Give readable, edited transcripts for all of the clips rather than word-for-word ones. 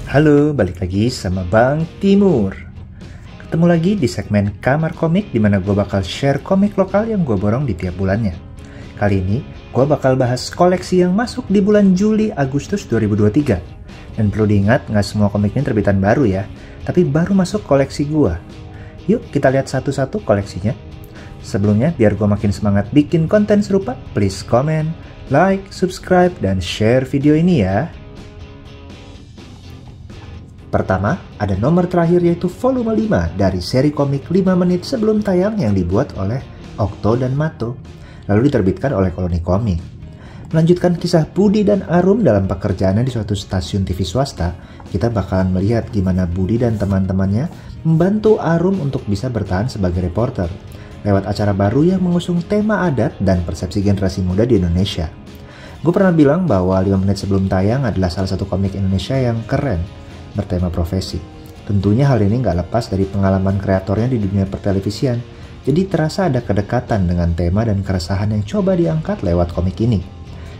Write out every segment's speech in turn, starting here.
Halo, balik lagi sama Bang Timur. Ketemu lagi di segmen Kamar Komik, dimana gue bakal share komik lokal yang gue borong di tiap bulannya. Kali ini, gue bakal bahas koleksi yang masuk di bulan Juli-Agustus 2023. Dan perlu diingat, nggak semua komik ini terbitan baru ya, tapi baru masuk koleksi gue. Yuk kita lihat satu-satu koleksinya. Sebelumnya, biar gue makin semangat bikin konten serupa, please comment, like, subscribe, dan share video ini ya. Pertama, ada nomor terakhir yaitu volume 5 dari seri komik 5 menit sebelum tayang yang dibuat oleh Okto dan Mato, lalu diterbitkan oleh Koloni Komik. Melanjutkan kisah Budi dan Arum dalam pekerjaannya di suatu stasiun TV swasta, kita bakalan melihat gimana Budi dan teman-temannya membantu Arum untuk bisa bertahan sebagai reporter, lewat acara baru yang mengusung tema adat dan persepsi generasi muda di Indonesia. Gue pernah bilang bahwa 5 menit sebelum tayang adalah salah satu komik Indonesia yang keren, bertema profesi. Tentunya hal ini nggak lepas dari pengalaman kreatornya di dunia pertelevisian, jadi terasa ada kedekatan dengan tema dan keresahan yang coba diangkat lewat komik ini.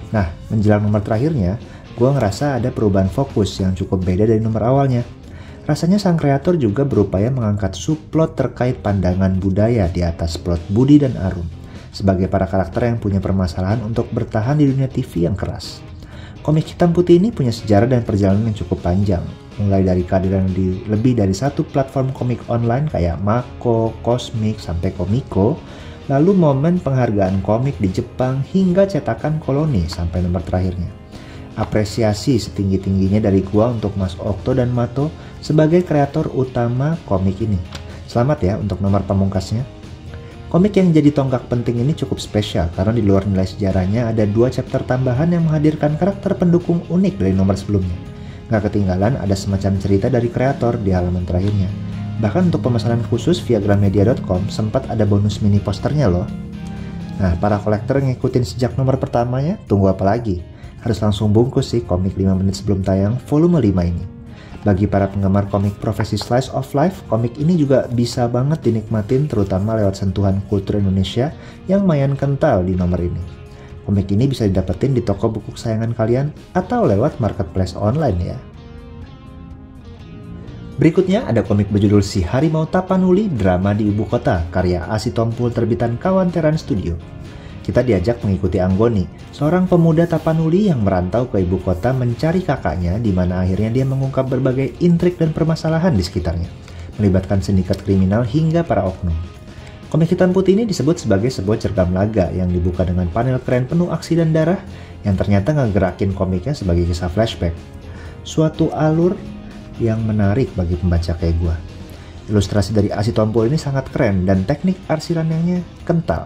Nah, menjelang nomor terakhirnya, gue ngerasa ada perubahan fokus yang cukup beda dari nomor awalnya. Rasanya sang kreator juga berupaya mengangkat subplot terkait pandangan budaya di atas plot Budi dan Arum, sebagai para karakter yang punya permasalahan untuk bertahan di dunia TV yang keras. Komik hitam putih ini punya sejarah dan perjalanan yang cukup panjang, mulai dari kehadiran di lebih dari satu platform komik online kayak Mako, Cosmic, sampai Komiko, lalu momen penghargaan komik di Jepang hingga cetakan Koloni sampai nomor terakhirnya. Apresiasi setinggi-tingginya dari gua untuk Mas Okto dan Mato sebagai kreator utama komik ini. Selamat ya untuk nomor pamungkasnya. Komik yang jadi tonggak penting ini cukup spesial karena di luar nilai sejarahnya ada 2 chapter tambahan yang menghadirkan karakter pendukung unik dari nomor sebelumnya. Gak ketinggalan ada semacam cerita dari kreator di halaman terakhirnya. Bahkan untuk pemesanan khusus via gramedia.com sempat ada bonus mini posternya loh. Nah, para kolektor yang ngikutin sejak nomor pertamanya, tunggu apa lagi? Harus langsung bungkus sih komik 5 menit sebelum tayang volume 5 ini. Bagi para penggemar komik profesi slice of life, komik ini juga bisa banget dinikmatin terutama lewat sentuhan kultur Indonesia yang lumayan kental di nomor ini. Komik ini bisa didapetin di toko buku kesayangan kalian atau lewat marketplace online ya. Berikutnya ada komik berjudul Si Harimau Tapanuli Drama di Ibu Kota karya Asi Tompul terbitan Kawanteran Studio. Kita diajak mengikuti Anggoni, seorang pemuda Tapanuli yang merantau ke ibu kota mencari kakaknya, di mana akhirnya dia mengungkap berbagai intrik dan permasalahan di sekitarnya, melibatkan sindikat kriminal hingga para oknum. Komik hitam putih ini disebut sebagai sebuah cergam laga yang dibuka dengan panel keren penuh aksi dan darah yang ternyata ngegerakin komiknya sebagai kisah flashback. Suatu alur yang menarik bagi pembaca kayak gua. Ilustrasi dari Asi Tompul ini sangat keren dan teknik arsirannya kental.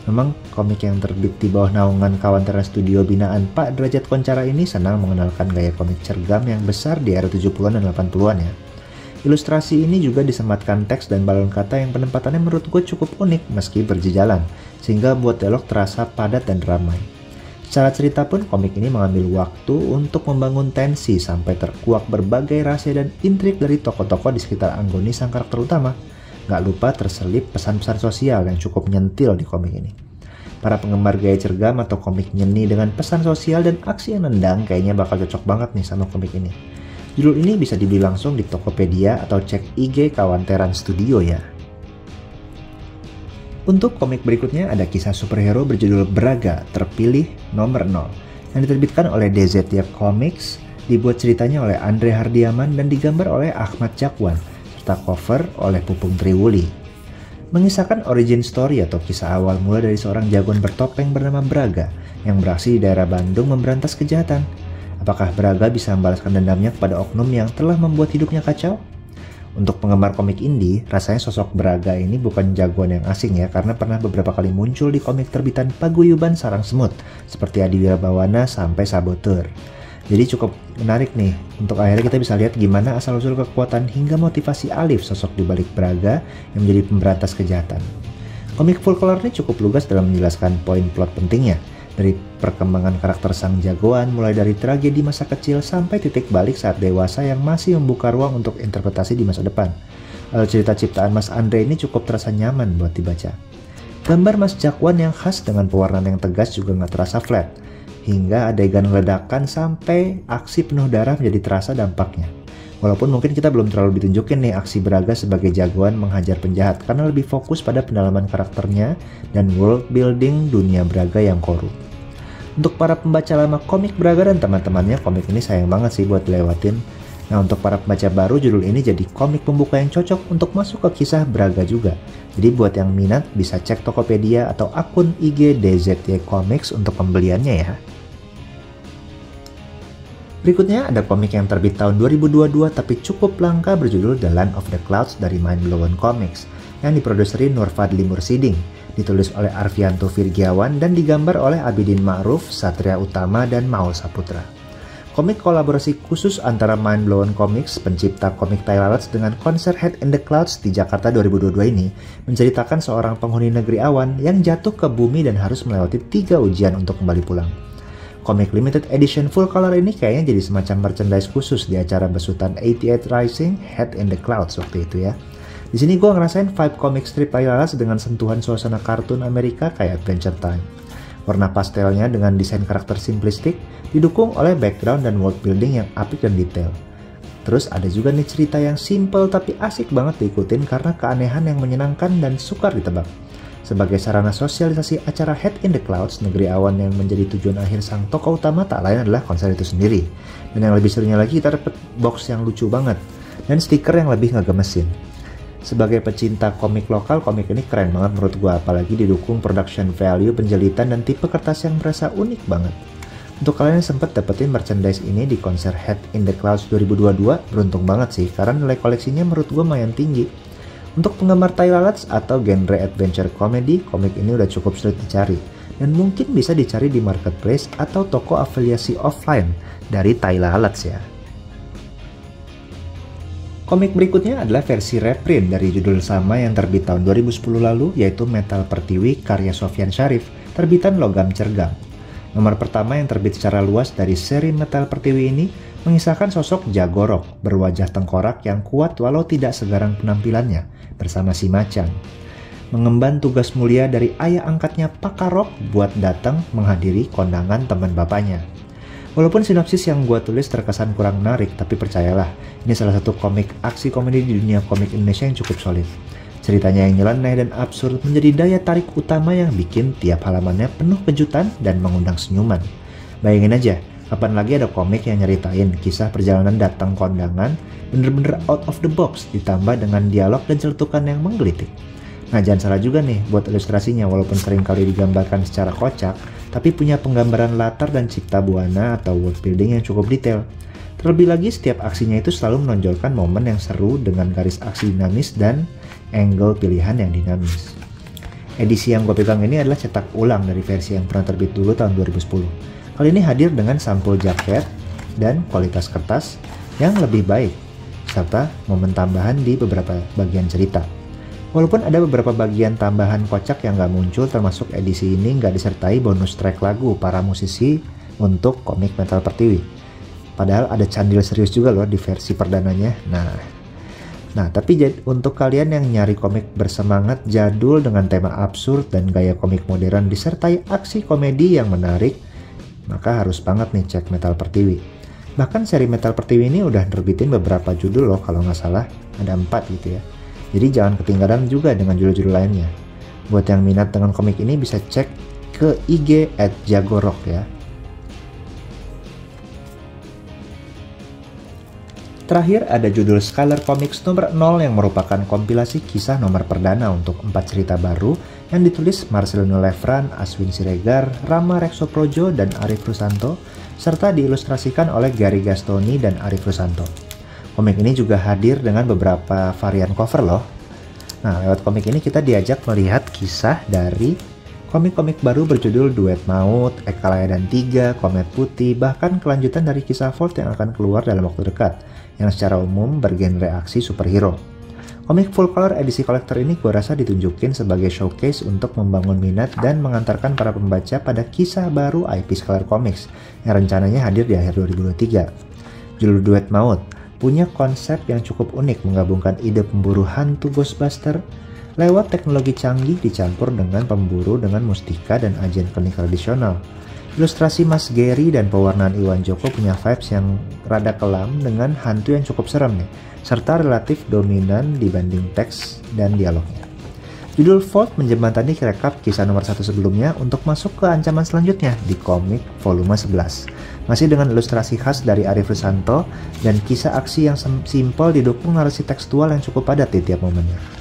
Memang komik yang terbit di bawah naungan Kawanteran Studio binaan Pak Derajat Koncara ini senang mengenalkan gaya komik cergam yang besar di era 70-an dan 80-an ya. Ilustrasi ini juga disematkan teks dan balon kata yang penempatannya menurut gue cukup unik meski berjejalan, sehingga membuat dialog terasa padat dan ramai. Secara cerita pun komik ini mengambil waktu untuk membangun tensi sampai terkuak berbagai rahasia dan intrik dari tokoh-tokoh di sekitar Anggoni sang karakter utama. Gak lupa terselip pesan-pesan sosial yang cukup nyentil di komik ini. Para penggemar gaya cergam atau komik nyeni dengan pesan sosial dan aksi yang nendang kayaknya bakal cocok banget nih sama komik ini. Judul ini bisa dibeli langsung di Tokopedia atau cek IG Kawanteran Studio ya. Untuk komik berikutnya ada kisah superhero berjudul Braga terpilih nomor 0 yang diterbitkan oleh DZY Comics, dibuat ceritanya oleh Andre Hardiaman dan digambar oleh Ahmad Jakwan, serta cover oleh Pupung Triwuli. Mengisahkan origin story atau kisah awal mula dari seorang jagoan bertopeng bernama Braga yang beraksi di daerah Bandung memberantas kejahatan. Apakah Braga bisa membalaskan dendamnya kepada oknum yang telah membuat hidupnya kacau? Untuk penggemar komik indie, rasanya sosok Braga ini bukan jagoan yang asing ya, karena pernah beberapa kali muncul di komik terbitan Paguyuban Sarang Semut, seperti Adi Wirabawana sampai Saboteur. Jadi cukup menarik nih, untuk akhirnya kita bisa lihat gimana asal-usul kekuatan hingga motivasi Alif sosok di balik Braga yang menjadi pemberantas kejahatan. Komik full color ini cukup lugas dalam menjelaskan poin plot pentingnya, dari perkembangan karakter sang jagoan mulai dari tragedi masa kecil sampai titik balik saat dewasa yang masih membuka ruang untuk interpretasi di masa depan. Lalu cerita ciptaan Mas Andre ini cukup terasa nyaman buat dibaca. Gambar Mas Jakwan yang khas dengan pewarnaan yang tegas juga nggak terasa flat, hingga adegan ledakan sampai aksi penuh darah menjadi terasa dampaknya. Walaupun mungkin kita belum terlalu ditunjukin nih aksi Braga sebagai jagoan menghajar penjahat karena lebih fokus pada pendalaman karakternya dan world building dunia Braga yang korup. Untuk para pembaca lama komik Braga dan teman-temannya, komik ini sayang banget sih buat dilewatin. Nah, untuk para pembaca baru, judul ini jadi komik pembuka yang cocok untuk masuk ke kisah Braga juga. Jadi buat yang minat bisa cek Tokopedia atau akun IG DZY Comics untuk pembeliannya ya. Berikutnya ada komik yang terbit tahun 2022 tapi cukup langka berjudul The Land of the Clouds dari Mind Blown Comics yang diproduseri Nur Fadli Mursiding, ditulis oleh Arvianto Virgiawan dan digambar oleh Abidin Ma'ruf, Satria Utama, dan Maul Saputra. Komik kolaborasi khusus antara Mind Blown Comics, pencipta komik Tailalads, dengan konser Head in the Clouds di Jakarta 2022 ini menceritakan seorang penghuni negeri awan yang jatuh ke bumi dan harus melewati 3 ujian untuk kembali pulang. Komik limited edition full color ini kayaknya jadi semacam merchandise khusus di acara besutan 88 Rising Head in the Clouds waktu itu ya. Di sini gue ngerasain vibe komik strip Tailalads dengan sentuhan suasana kartun Amerika kayak Adventure Time. Warna pastelnya dengan desain karakter simplistik didukung oleh background dan world building yang apik dan detail. Terus ada juga nih cerita yang simple tapi asik banget diikutin karena keanehan yang menyenangkan dan sukar ditebak. Sebagai sarana sosialisasi acara Head in the Clouds, negeri awan yang menjadi tujuan akhir sang tokoh utama tak lain adalah konser itu sendiri. Dan yang lebih serunya lagi, kita dapet box yang lucu banget dan stiker yang lebih ngegemesin. Sebagai pecinta komik lokal, komik ini keren banget menurut gua, apalagi didukung production value, penjelitan, dan tipe kertas yang berasa unik banget. Untuk kalian yang sempat dapetin merchandise ini di konser Head in the Clouds 2022, beruntung banget sih, karena nilai koleksinya menurut gua lumayan tinggi. Untuk penggemar Tailalads atau genre adventure comedy, komik ini udah cukup sulit dicari, dan mungkin bisa dicari di marketplace atau toko afiliasi offline dari Tailalads ya. Komik berikutnya adalah versi reprint dari judul sama yang terbit tahun 2010 lalu, yaitu Metal Pertiwi karya Sofyan Syarif, terbitan Logam Cergang. Nomor pertama yang terbit secara luas dari seri Metal Pertiwi ini mengisahkan sosok Jagorok berwajah tengkorak yang kuat walau tidak segarang penampilannya bersama si Macan. Mengemban tugas mulia dari ayah angkatnya Pakarok buat datang menghadiri kondangan teman bapaknya. Walaupun sinopsis yang gue tulis terkesan kurang menarik, tapi percayalah, ini salah satu komik aksi komedi di dunia komik Indonesia yang cukup solid. Ceritanya yang nyeleneh dan absurd menjadi daya tarik utama yang bikin tiap halamannya penuh kejutan dan mengundang senyuman. Bayangin aja, kapan lagi ada komik yang nyeritain kisah perjalanan datang kondangan bener-bener out of the box ditambah dengan dialog dan celetukan yang menggelitik. Nah, jangan salah juga nih buat ilustrasinya, walaupun sering kali digambarkan secara kocak, tapi punya penggambaran latar dan cipta buana atau world building yang cukup detail. Terlebih lagi, setiap aksinya itu selalu menonjolkan momen yang seru dengan garis aksi dinamis dan angle pilihan yang dinamis. Edisi yang gue pegang ini adalah cetak ulang dari versi yang pernah terbit dulu tahun 2010. Kali ini hadir dengan sampul jaket dan kualitas kertas yang lebih baik, serta momen tambahan di beberapa bagian cerita. Walaupun ada beberapa bagian tambahan kocak yang nggak muncul, termasuk edisi ini nggak disertai bonus track lagu para musisi untuk komik Metal Pertiwi. Padahal ada candil serius juga loh di versi perdananya. Nah, tapi untuk kalian yang nyari komik bersemangat jadul dengan tema absurd dan gaya komik modern disertai aksi komedi yang menarik, maka harus banget nih cek Metal Pertiwi. Bahkan seri Metal Pertiwi ini udah nerbitin beberapa judul loh, kalau nggak salah ada 4 gitu ya. Jadi jangan ketinggalan juga dengan judul-judul lainnya. Buat yang minat dengan komik ini bisa cek ke IG @jagorok ya. Terakhir ada judul Skylar Comics nomor 0 yang merupakan kompilasi kisah nomor perdana untuk 4 cerita baru yang ditulis Marcelino Lefran, Aswin Siregar, Rama Reksoprojo, dan Arif Rusanto, serta diilustrasikan oleh Gary Gastoni dan Arif Rusanto. Komik ini juga hadir dengan beberapa varian cover loh. Nah, lewat komik ini kita diajak melihat kisah dari komik-komik baru berjudul Duet Maut, Ekalaya dan 3, Komet Putih, bahkan kelanjutan dari kisah Volt yang akan keluar dalam waktu dekat, yang secara umum bergenre aksi superhero. Komik full color edisi kolektor ini gue rasa ditunjukin sebagai showcase untuk membangun minat dan mengantarkan para pembaca pada kisah baru IP Skylar Comics yang rencananya hadir di akhir 2023. Judul Duet Maut punya konsep yang cukup unik, menggabungkan ide pemburu hantu Ghostbuster lewat teknologi canggih dicampur dengan pemburu dengan mustika dan ajian klinik tradisional. Ilustrasi Mas Gary dan pewarnaan Iwan Joko punya vibes yang rada kelam dengan hantu yang cukup serem nih, serta relatif dominan dibanding teks dan dialognya. Judul Vault menjembatani rekap kisah nomor 1 sebelumnya untuk masuk ke ancaman selanjutnya di komik volume 11. Masih dengan ilustrasi khas dari Arif Rusanto dan kisah aksi yang simpel didukung narasi tekstual yang cukup padat di tiap momennya.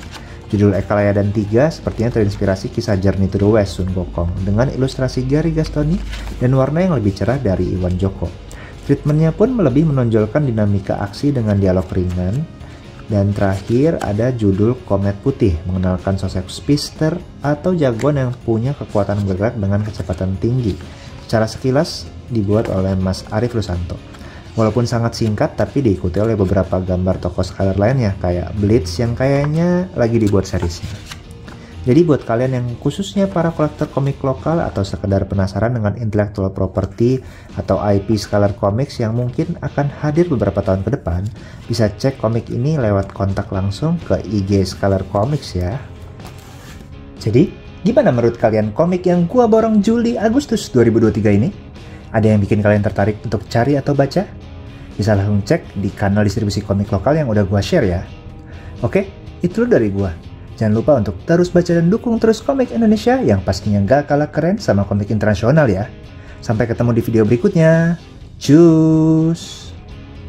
Judul Ekalaya dan 3 sepertinya terinspirasi kisah Journey to the West Sun Gokong dengan ilustrasi Gary Gastoni dan warna yang lebih cerah dari Iwan Joko. Treatmentnya pun lebih menonjolkan dinamika aksi dengan dialog ringan. Dan terakhir ada judul Komet Putih, mengenalkan sosok speedster atau jagoan yang punya kekuatan bergerak dengan kecepatan tinggi. Secara sekilas dibuat oleh Mas Arif Rusanto. Walaupun sangat singkat tapi diikuti oleh beberapa gambar tokoh skaler lainnya kayak Blitz yang kayaknya lagi dibuat seriesnya. Jadi buat kalian yang khususnya para kolektor komik lokal atau sekedar penasaran dengan intellectual property atau IP Scalar Comics yang mungkin akan hadir beberapa tahun ke depan, bisa cek komik ini lewat kontak langsung ke IG Scalar Comics ya. Jadi, gimana menurut kalian komik yang gua borong Juli Agustus 2023 ini? Ada yang bikin kalian tertarik untuk cari atau baca? Bisa langsung cek di kanal distribusi komik lokal yang udah gua share ya. Oke, itu dari gua. Jangan lupa untuk terus baca dan dukung terus komik Indonesia yang pastinya gak kalah keren sama komik internasional ya. Sampai ketemu di video berikutnya. Cus!